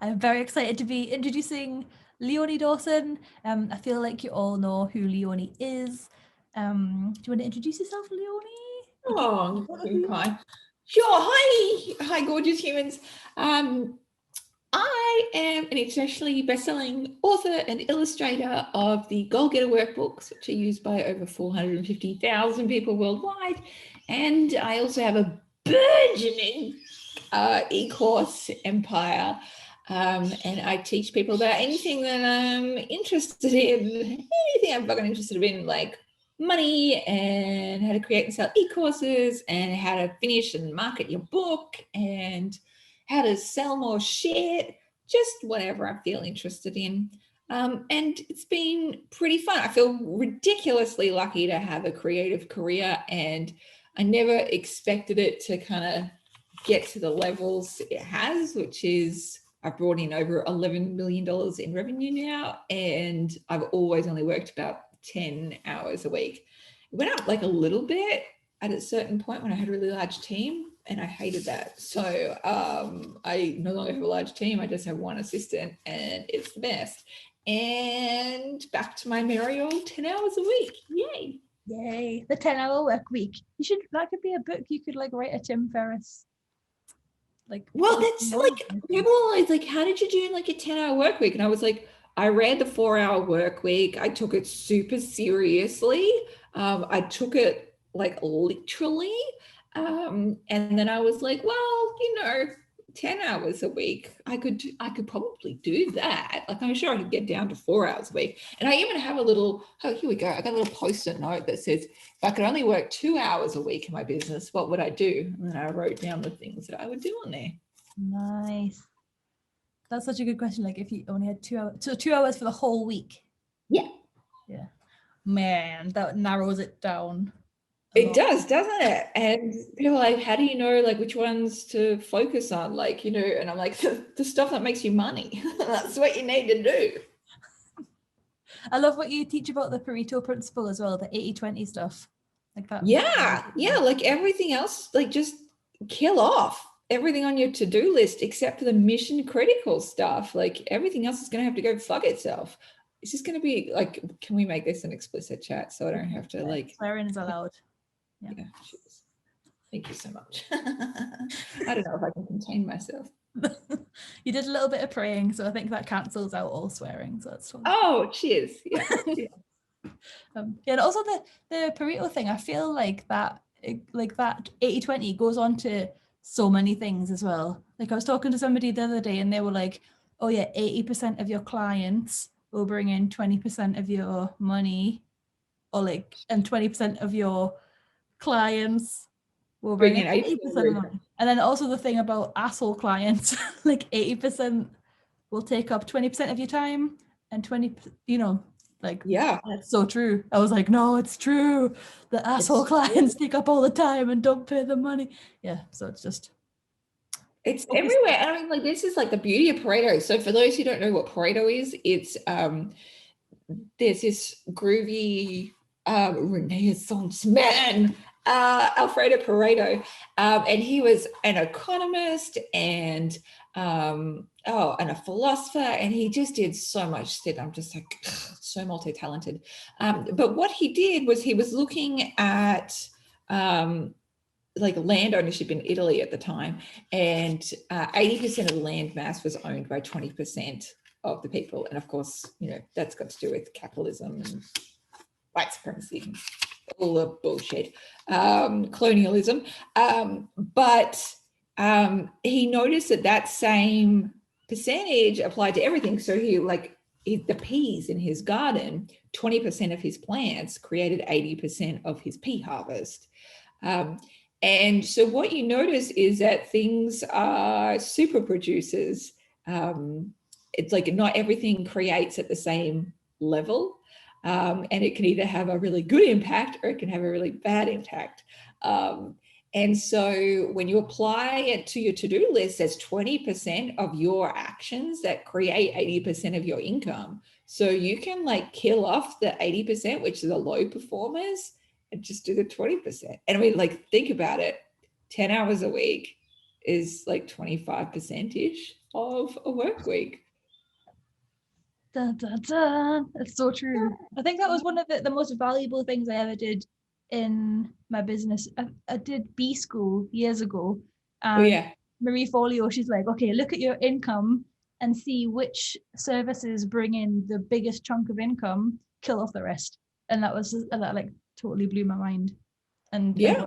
I'm very excited to be introducing Leonie Dawson. I feel like you all know who Leonie is. Do you want to introduce yourself, Leonie? Oh, kind. Sure. Hi, gorgeous humans. I am an internationally best-selling author and illustrator of the Goal Getter workbooks, which are used by over 450,000 people worldwide. And I also have a burgeoning e-course empire. And I teach people about anything that I'm interested in, anything I'm fucking interested in, like money and how to create and sell e-courses and how to finish and market your book and how to sell more shit, just whatever I feel interested in. And it's been pretty fun. I feel ridiculously lucky to have a creative career, and I never expected it to kind of get to the levels it has, which is I've brought in over $11 million in revenue now, and I've always only worked about 10 hours a week. It went up like a little bit at a certain point when I had a really large team, and I hated that. So I no longer have a large team. I just have one assistant, and it's the best. And back to my merry old 10 hours a week. Yay. Yay, the 10-hour work week. That could be a book you could like write a Tim Ferriss. Well, that's like, people are always like, how did you do like a 10-hour work week? And I was like, I read the 4-hour work week. I took it super seriously. I took it like literally. And then I was like, well, 10 hours a week, I could probably do that. Like, I'm sure I could get down to 4 hours a week. And I even have a little, here we go. I got a little post-it note that says, if I could only work 2 hours a week in my business, what would I do? And then I wrote down the things that I would do on there. Nice. That's such a good question. Like if you only had 2 hours, so 2 hours for the whole week. Yeah. Yeah. Man, that narrows it down. It does, doesn't it? And people are like, how do you know like which ones to focus on? Like, and I'm like, the stuff that makes you money. That's what you need to do. I love what you teach about the Pareto Principle as well, the 80-20 stuff. Like that. Yeah. Like everything else, like just kill off everything on your to-do list except for the mission critical stuff. Like everything else is going to have to go fuck itself. It's just going to be like, can we make this an explicit chat so I don't have to like... Swearing is allowed. Yeah. Thank you so much. I don't know if I can contain myself. You did a little bit of praying, so I think that cancels out all swearing. So that's fine. Oh, cheers. Yeah. And also the Pareto thing, I feel like that 80-20 goes on to so many things as well. Like I was talking to somebody the other day and they were like, oh yeah, 80% of your clients will bring in 20% of your money, or and 20% of your clients will bring in 80% of money. And then also the thing about asshole clients, like 80% will take up 20% of your time, and 20, yeah, that's so true. I was like, no, it's true. The asshole clients take up all the time and don't pay the money. Yeah, so it's everywhere. And I mean, like, this is like the beauty of Pareto. So for those who don't know what Pareto is, it's there's this groovy Renaissance man, Alfredo Pareto, and he was an economist and and a philosopher, and he just did so much shit. I'm just like, so multi-talented. But what he did was he was looking at like land ownership in Italy at the time, and 80% of the land mass was owned by 20% of the people. And of course, that's got to do with capitalism and white supremacy, all the bullshit, colonialism. But he noticed that same percentage applied to everything. So the peas in his garden, 20% of his plants created 80% of his pea harvest. And so what you notice is that things are super producers. It's like not everything creates at the same level. And it can either have a really good impact or it can have a really bad impact. And so when you apply it to your to-do list, there's 20% of your actions that create 80% of your income. So you can like kill off the 80%, which are the low performers, and just do the 20%. And I mean, like, think about it. 10 hours a week is like 25%-ish of a work week. Dun, dun, dun. It's so true. I think that was one of the most valuable things I ever did in my business. I did B school years ago, Oh and yeah. Marie Folio, she's like, okay, look at your income and see which services bring in the biggest chunk of income, kill off the rest. And that like totally blew my mind. And Yeah.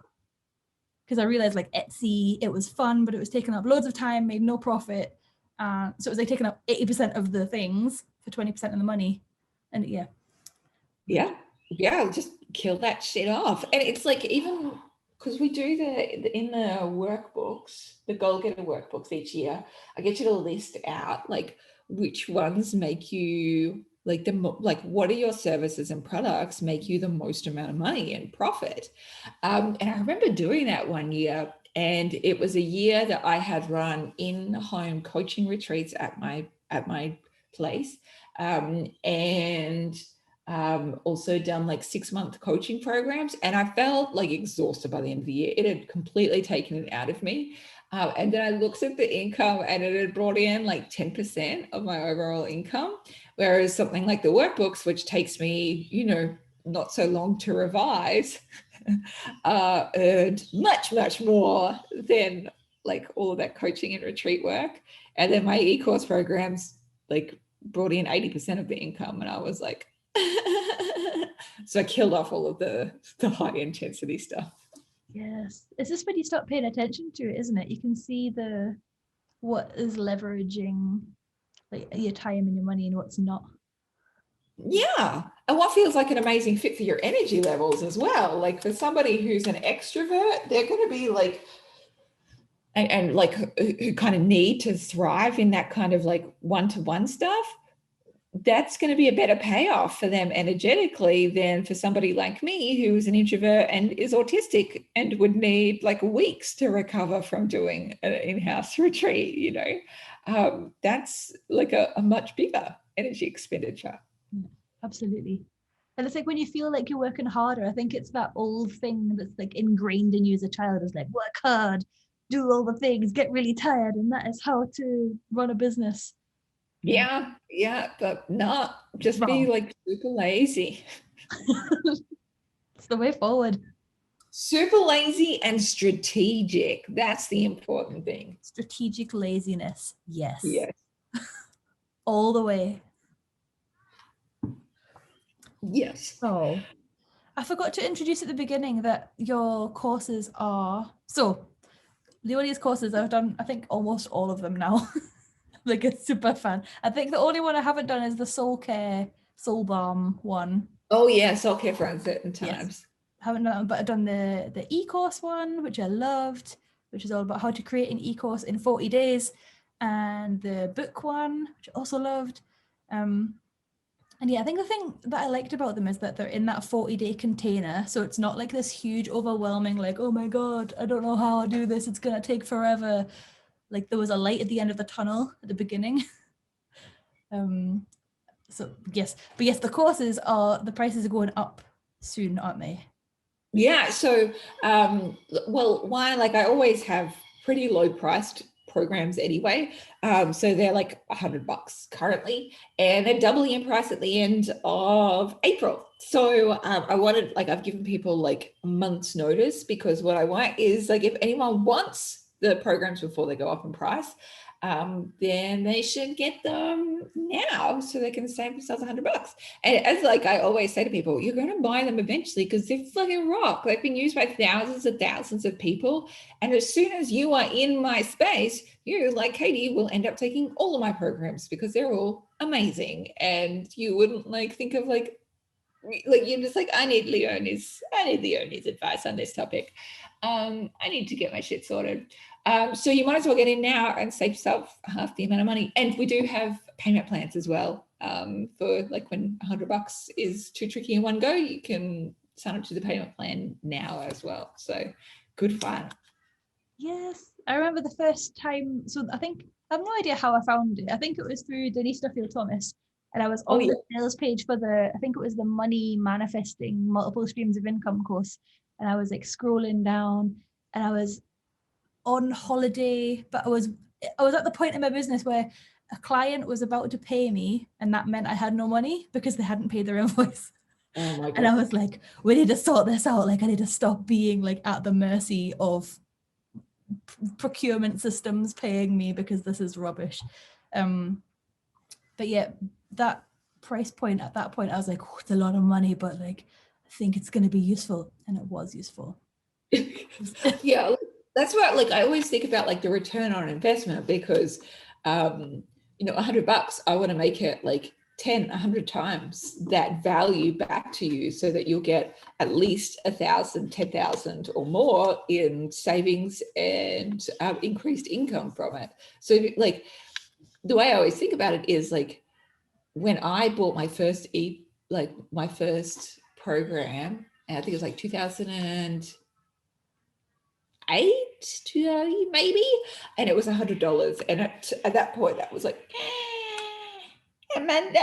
because I realized like Etsy, it was fun, but it was taking up loads of time, made no profit. So it was like taking up 80% of the things for 20% of the money. And yeah. Yeah, just kill that shit off. And it's like, even because we do in the workbooks, the goal getter workbooks each year, I get you to list out like which ones make you like like what are your services and products make you the most amount of money and profit. And I remember doing that one year, and it was a year that I had run in-home coaching retreats at my place, and also done like 6-month coaching programs, and I felt like exhausted by the end of the year. It had completely taken it out of me. And then I looked at the income, and it had brought in like 10% of my overall income, whereas something like the workbooks, which takes me, not so long to revise, earned much, much more than like all of that coaching and retreat work. And then my e-course programs like brought in 80% of the income, and I was like, so I killed off all of the high intensity stuff. Yes. It's just when you start paying attention to it, isn't it? You can see what is leveraging like your time and your money and what's not. Yeah. And what feels like an amazing fit for your energy levels as well. Like for somebody who's an extrovert, they're going to be like, and like who kind of need to thrive in that kind of like one-to-one stuff. That's going to be a better payoff for them energetically than for somebody like me who's an introvert and is autistic and would need like weeks to recover from doing an in-house retreat. That's like a much bigger energy expenditure. Absolutely. And it's like when you feel like you're working harder, I think it's that old thing that's like ingrained in you as a child, is like work hard, do all the things, get really tired, and that is how to run a business. Yeah, but not just be Wrong. like super lazy. It's the way forward. Super lazy and strategic. That's the important thing. Strategic laziness. Yes. Yes. All the way. Yes. So I forgot to introduce at the beginning that your courses are, so Leonie's courses, I've done, I think, almost all of them now. Like a super fan. I think the only one I haven't done is the soul care, soul balm one. Oh yes, I'll care for uncertain times. Yes. I haven't done, but I've done the e-course one, which I loved, which is all about how to create an e-course in 40 days, and the book one, which I also loved. And yeah, I think the thing that I liked about them is that they're in that 40-day container. So it's not like this huge, overwhelming, like, oh my God, I don't know how I'll do this. It's going to take forever. Like there was a light at the end of the tunnel at the beginning. So yes, but yes, the prices are going up soon, aren't they? Yeah. So, well, one, like I always have pretty low priced programs anyway. So they're like $100 currently, and they're doubling in price at the end of April. So I've given people like a month's notice, because what I want is like, if anyone wants the programs before they go up in price, then they should get them now so they can save themselves $100. And as like I always say to people, you're going to buy them eventually because they fucking rock. They've been used by thousands of people. And as soon as you are in my space, you, like Katie, will end up taking all of my programs because they're all amazing. And you wouldn't like think of like you're just like, I need Leonie's advice on this topic. I need to get my shit sorted. So you might as well get in now and save yourself half the amount of money. And we do have payment plans as well. For like when $100 is too tricky in one go, you can sign up to the payment plan now as well. So good fun. Yes, I remember the first time. So I have no idea how I found it. I think it was through Denise Duffield Thomas, and I was on the sales page for I think it was the money manifesting multiple streams of income course, and I was like scrolling down, and I was on holiday, but I was I was at the point in my business where a client was about to pay me, and that meant I had no money because they hadn't paid their invoice. Oh my God. And I was like, we need to sort this out. Like, I need to stop being like at the mercy of procurement systems paying me because this is rubbish. But yeah, that price point at that point, I was like, oh, it's a lot of money, but like, I think it's going to be useful. And it was useful. Yeah, that's what, like, I always think about like the return on investment, because you know, $100, I want to make it like 10, 100 times that value back to you, so that you'll get at least 1,000, 10,000 or more in savings and increased income from it. So like, the way I always think about it is like, when I bought my first my first program, and I think it was like 2008, maybe, and it was $100. And at that point, that was like, Amanda,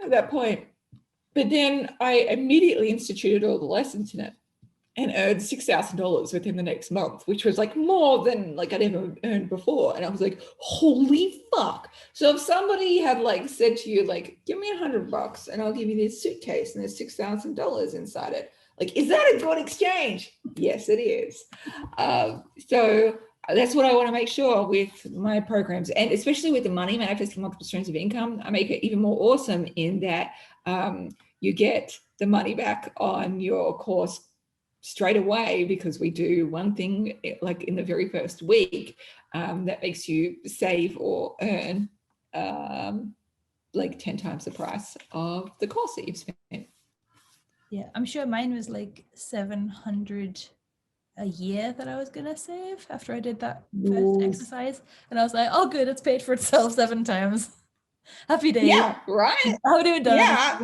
at that point. But then I immediately instituted all the lessons in it and earned $6,000 within the next month, which was like more than like I'd ever earned before. And I was like, holy fuck. So if somebody had like said to you, like, give me $100 and I'll give you this suitcase and there's $6,000 inside it, like, is that a good exchange? Yes, it is. So that's what I want to make sure with my programs, and especially with the money manifesting multiple streams of income. I make it even more awesome in that you get the money back on your course straight away, because we do one thing like in the very first week that makes you save or earn like 10 times the price of the course that you've spent. Yeah, I'm sure mine was like 700 a year that I was gonna save after I did that first exercise, and I was like, oh good, it's paid for itself 7 times. Happy day. Yeah, right. How do it done? Yeah.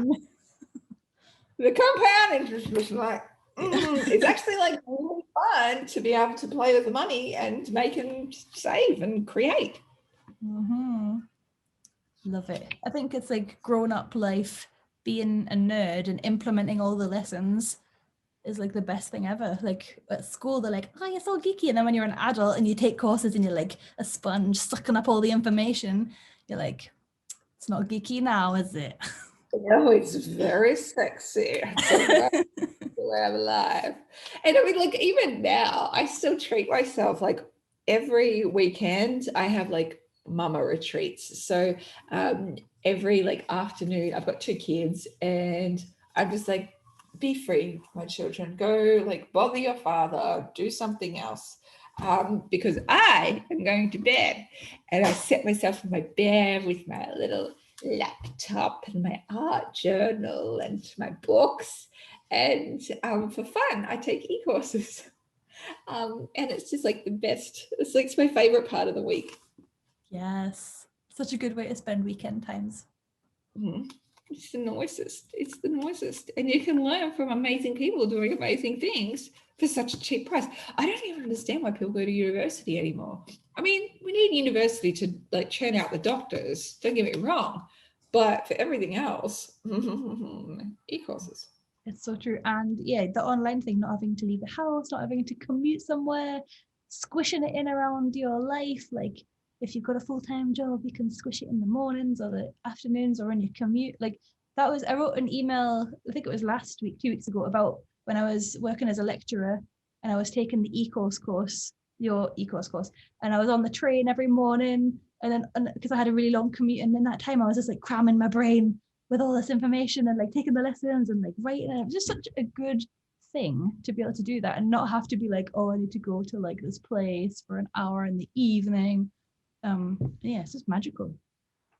The compound interest was like, it's actually like really fun to be able to play with the money and make and save and create. Love it. I think it's like grown-up life, being a nerd and implementing all the lessons is like the best thing ever. Like at school, they're like, oh, you're so geeky. And then when you're an adult and you take courses and you're like a sponge sucking up all the information, you're like, it's not geeky now, is it? No, it's very sexy. The way I'm alive. And I mean, like, even now, I still treat myself like every weekend I have like mama retreats. So every like afternoon, I've got 2 kids, and I'm just like, be free, my children. Go like bother your father, do something else. Because I am going to bed. And I set myself in my bed with my little laptop and my art journal and my books. And for fun, I take e-courses. And it's just like the best. It's like, it's my favorite part of the week. Yes. Such a good way to spend weekend times. It's the nicest. It's the nicest. And you can learn from amazing people doing amazing things for such a cheap price. I don't even understand why people go to university anymore. I mean, we need university to like churn out the doctors, don't get me wrong. But for everything else, e-courses. It's so true. And yeah, the online thing, not having to leave the house, not having to commute somewhere, squishing it in around your life. Like if you've got a full-time job, you can squish it in the mornings or the afternoons or in your commute. Like that was, I wrote an email, I think it was last week, 2 weeks ago, about when I was working as a lecturer and I was taking the course, your course, and I was on the train every morning. And then because I had a really long commute, and in that time I was just like cramming my brain with all this information and like taking the lessons and like writing. It was just such a good thing to be able to do that and not have to be like, oh, I need to go to like this place for an hour in the evening. Yeah, it's just magical.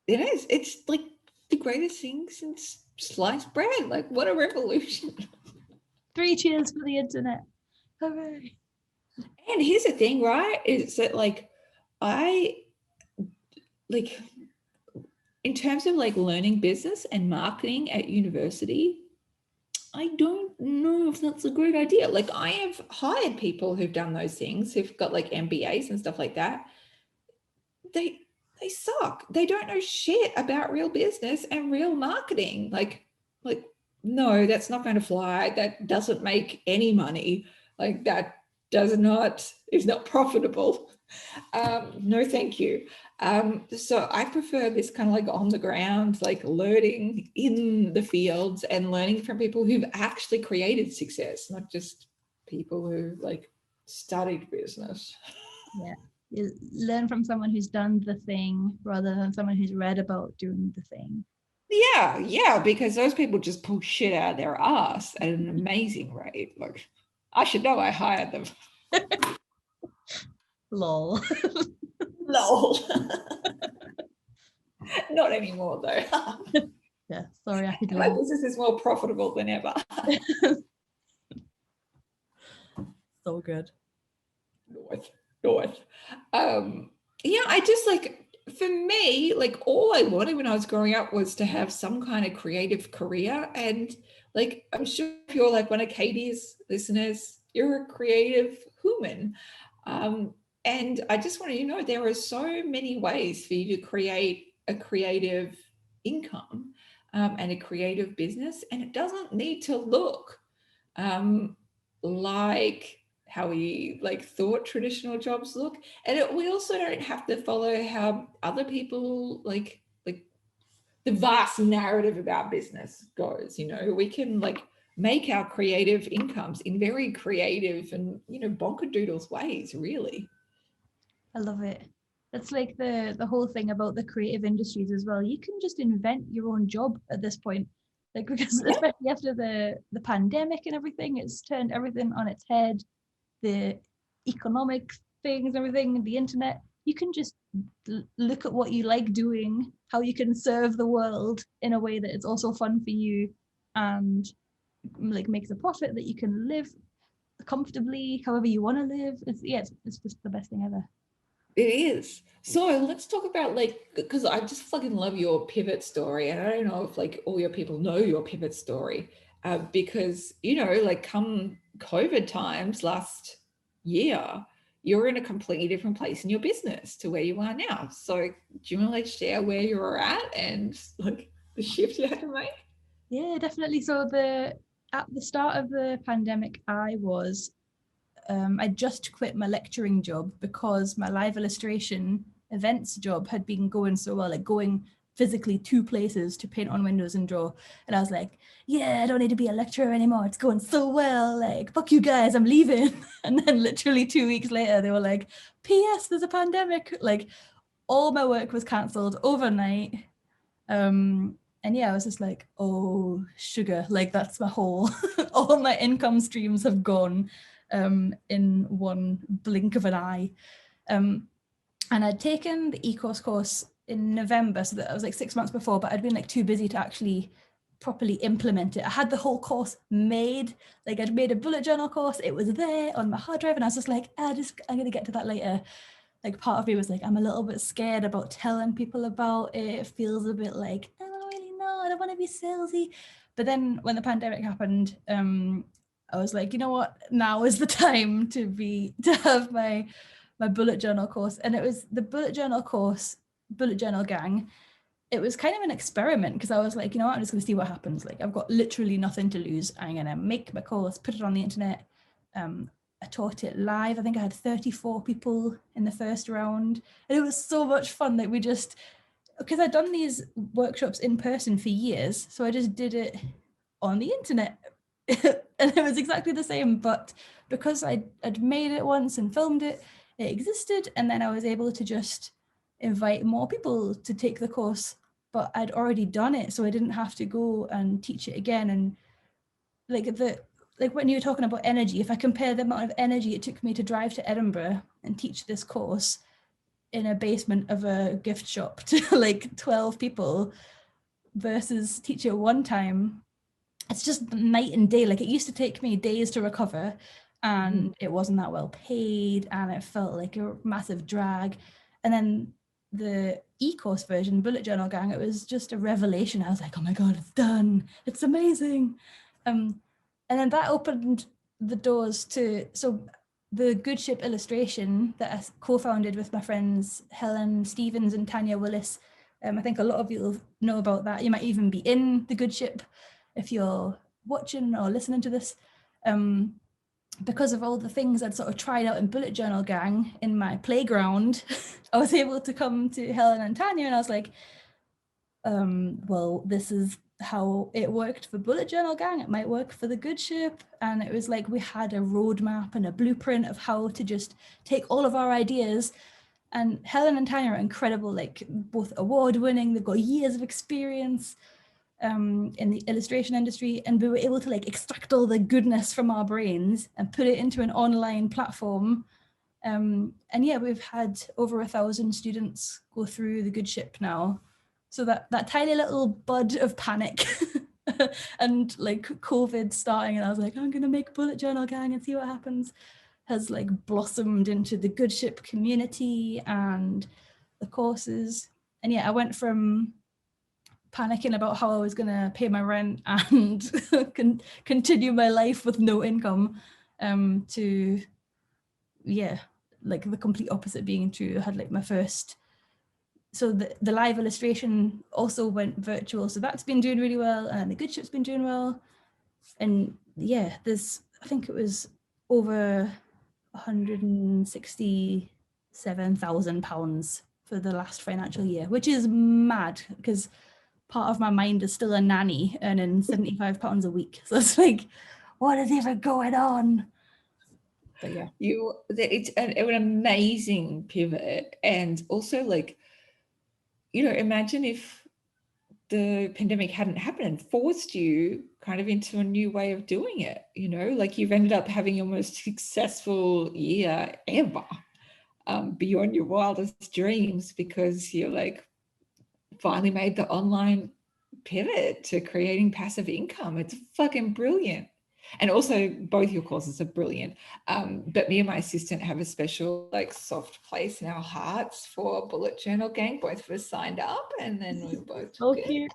It is. It's like the greatest thing since sliced bread. Like, what a revolution. 3 cheers for the internet. Hooray. And here's the thing, right? Is that like in terms of like learning business and marketing at university, I don't know if that's a great idea. Like I have hired people who've done those things, who've got like MBAs and stuff like that. They suck. They don't know shit about real business and real marketing. Like, no, that's not going to fly. That doesn't make any money. Like that is not profitable. No, thank you. So I prefer this kind of like on the ground, like learning in the fields and learning from people who've actually created success, not just people who like studied business. Yeah. You learn from someone who's done the thing rather than someone who's read about doing the thing. Yeah, because those people just pull shit out of their ass at an amazing rate. Like, I should know I hired them. Lol. Lol. Not anymore, though. Yeah, sorry, I could My laugh. business is more profitable than ever. So good. North. Yeah, I just like, for me, like all I wanted when I was growing up was to have some kind of creative career. And like, I'm sure if you're like one of Katie's listeners, you're a creative human. And I just want you to know there are so many ways for you to create a creative income and a creative business. And it doesn't need to look like how we like thought traditional jobs look, and we also don't have to follow how other people like the vast narrative about business goes. We can like make our creative incomes in very creative and bonkerdoodles ways, really. I love it. That's like the whole thing about the creative industries as well. You can just invent your own job at this point. Like, because especially after the pandemic and everything, it's turned everything on its head. The economic things, everything, the internet. You can just look at what you like doing, how you can serve the world in a way that it's also fun for you, and like makes a profit that you can live comfortably however you want to live. It's just the best thing ever. It is. So let's talk about like, because I just fucking love your pivot story. And I don't know if like all your people know your pivot story because, like come COVID times last year, you're in a completely different place in your business to where you are now. So do you want to like share where you're at and like the shift you had to make? Yeah, definitely. So at the start of the pandemic, I just quit my lecturing job because my live illustration events job had been going so well, like going physically to places to paint on windows and draw. And I was like, yeah, I don't need to be a lecturer anymore. It's going so well. Like, fuck you guys, I'm leaving. And then literally 2 weeks later, they were like, P.S. There's a pandemic. Like, all my work was cancelled overnight. And yeah, I was just like, oh, sugar, like that's my whole, all my income streams have gone in one blink of an eye. And I'd taken the course in November, so that I was like 6 months before, but I'd been like too busy to actually properly implement it. I had the whole course made, like I'd made a bullet journal course, it was there on my hard drive, and I was just like, I'm gonna get to that later. Like part of me was like, I'm a little bit scared about telling people about it. It feels a bit like, I don't really know, I don't want to be salesy. But then when the pandemic happened, I was like, you know what, now is the time to have my bullet journal course. And it was the bullet journal course, bullet journal gang. It was kind of an experiment because I was like, you know what, I'm just going to see what happens. Like I've got literally nothing to lose. I'm going to make my course, put it on the internet. I taught it live. I think I had 34 people in the first round. And it was so much fun that we just, because I'd done these workshops in person for years. So I just did it on the internet. And it was exactly the same. But because I'd made it once and filmed it, it existed. And then I was able to just invite more people to take the course. But I'd already done it. So I didn't have to go and teach it again. And like when you were talking about energy, if I compare the amount of energy it took me to drive to Edinburgh and teach this course in a basement of a gift shop to like 12 people versus teach it one time, it's just night and day. Like it used to take me days to recover and it wasn't that well paid and it felt like a massive drag. And then the e-course version, Bullet Journal Gang, it was just a revelation. I was like, oh my God, it's done. It's amazing. And then that opened the doors to, so the Good Ship illustration that I co-founded with my friends Helen Stevens and Tanya Willis. I think a lot of you know about that. You might even be in the Good Ship if you're watching or listening to this. because of all the things I'd sort of tried out in bullet journal gang in my playground, I was able to come to Helen and Tanya, and I was like, well, this is how it worked for bullet journal gang, it might work for the good ship. And it was like we had a roadmap and a blueprint of how to just take all of our ideas. And Helen and Tanya are incredible, like both award-winning, they've got years of experience in the illustration industry, and we were able to like extract all the goodness from our brains and put it into an online platform. And yeah, we've had over 1,000 students go through the good ship now. So that tiny little bud of panic and like COVID starting, and I was like, I'm gonna make bullet journal gang and see what happens, has like blossomed into the good ship community and the courses. And yeah, I went from panicking about how I was gonna pay my rent and continue my life with no income to yeah, like the complete opposite being true. I had like my first, so the live illustration also went virtual, so that's been doing really well, and the good ship's been doing well. And yeah, there's, I think it was over £167,000 for the last financial year, which is mad because part of my mind is still a nanny earning £75 a week. So it's like, what is even going on? But yeah, it's an amazing pivot. And also, like, you know, imagine if the pandemic hadn't happened and forced you kind of into a new way of doing it, you know, like you've ended up having your most successful year ever, beyond your wildest dreams, because you're like finally made the online pivot to creating passive income. It's fucking brilliant. And also both your courses are brilliant. But me and my assistant have a special like soft place in our hearts for bullet journal gang. Both of us signed up, and then we both took it. cute.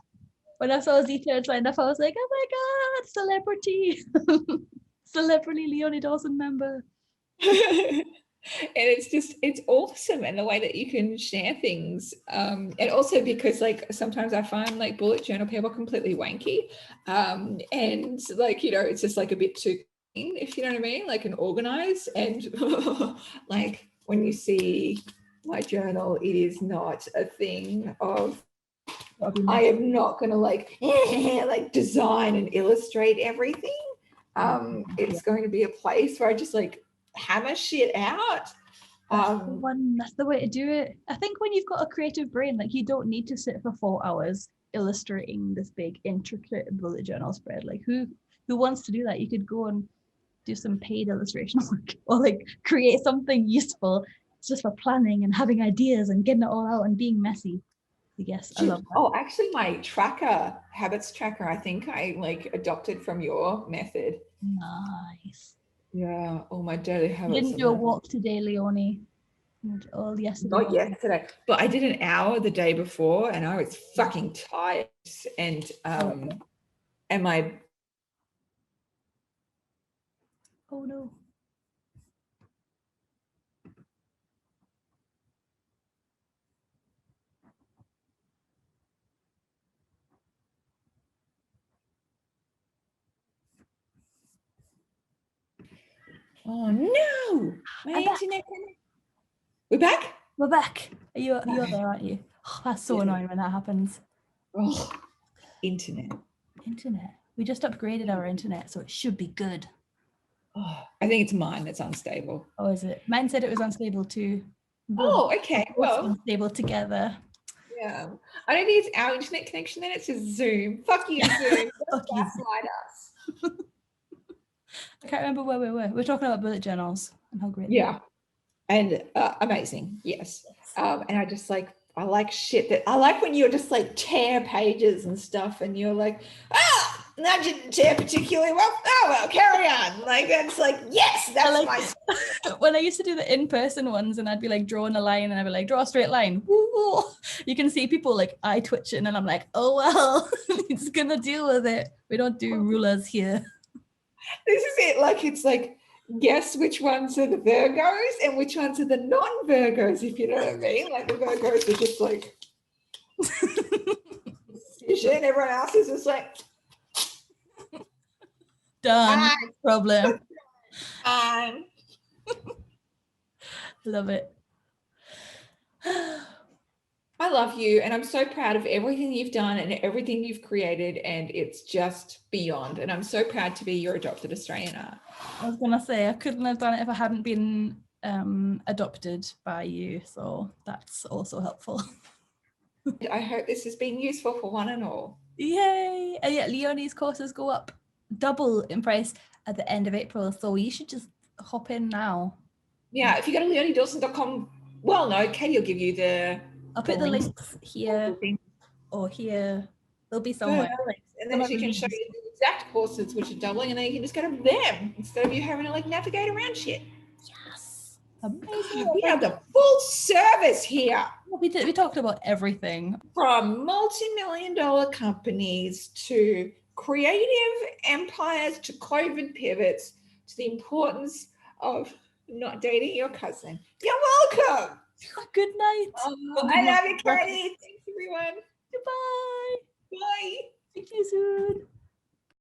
When I saw Zita signed up, I was like, oh my God, celebrity. Celebrity Leonie Dawson member. And it's awesome, and the way that you can share things, and also because like sometimes I find like bullet journal people completely wanky, and like, you know, it's just like a bit too clean, if you know what I mean, like, and organized. And like when you see my journal, it is not a thing of I am not going to like like design and illustrate everything. It's going to be a place where I just like hammer shit out. That's the way to do it. I think when you've got a creative brain, like you don't need to sit for 4 hours illustrating this big intricate bullet journal spread. Like who wants to do that? You could go and do some paid illustration work or like create something useful. It's just for planning and having ideas and getting it all out and being messy. I guess I love that. Oh, actually my habits tracker, I think I like adopted from your method. Nice. Yeah, all my daily habits. You didn't do a walk today, Leonie. All yesterday. Not yesterday, but I did an hour the day before, and I was fucking tired. And my oh no. Oh no, my internet. We're back? We're back. You're there, aren't you? Oh, that's so annoying when that happens. Oh, internet. We just upgraded our internet, so it should be good. Oh, I think it's mine that's unstable. Oh, is it? Mine said it was unstable too. Oh, okay. Well, unstable together. Yeah. I don't think it's our internet connection then, it's just Zoom. Fuck you, Zoom. Fuck you. Gaslight us. I can't remember where we were. We're talking about bullet journals and how great. Yeah. And amazing. Yes. And I just like, I like shit that I like when you're just like tear pages and stuff, and you're like, that didn't tear particularly well. Oh well, carry on. Like that's like, yes, that's my. When I used to do the in-person ones, and I'd be like drawing a line, and I'd be like, draw a straight line. Woo! You can see people like eye twitching, and I'm like, oh well, it's gonna deal with it. We don't do rulers here. This is it. Like it's like, guess which ones are the Virgos and which ones are the non-Virgos, if you know what I mean. Like the Virgos are just like and everyone else is just like done. Problem. time. Love it. I love you, and I'm so proud of everything you've done and everything you've created, and it's just beyond. And I'm so proud to be your adopted Australian art. I was gonna say I couldn't have done it if I hadn't been adopted by you, so that's also helpful. I hope this has been useful for one and all. Yay! And yeah, Leonie's courses go up double in price at the end of April, so you should just hop in now. Yeah, if you go to leoniedawson.com, well, no, Katie will give you the. I'll put the links here or here. They'll be somewhere. And then she can show you the exact courses which are doubling, and then you can just go to them instead of you having to like navigate around shit. Yes, amazing. We have the full service here. We talked about everything from multi-million-dollar companies to creative empires to COVID pivots to the importance of not dating your cousin. You're welcome. Good night. I love you, Katie. Thanks, everyone. Goodbye. Bye. See you soon.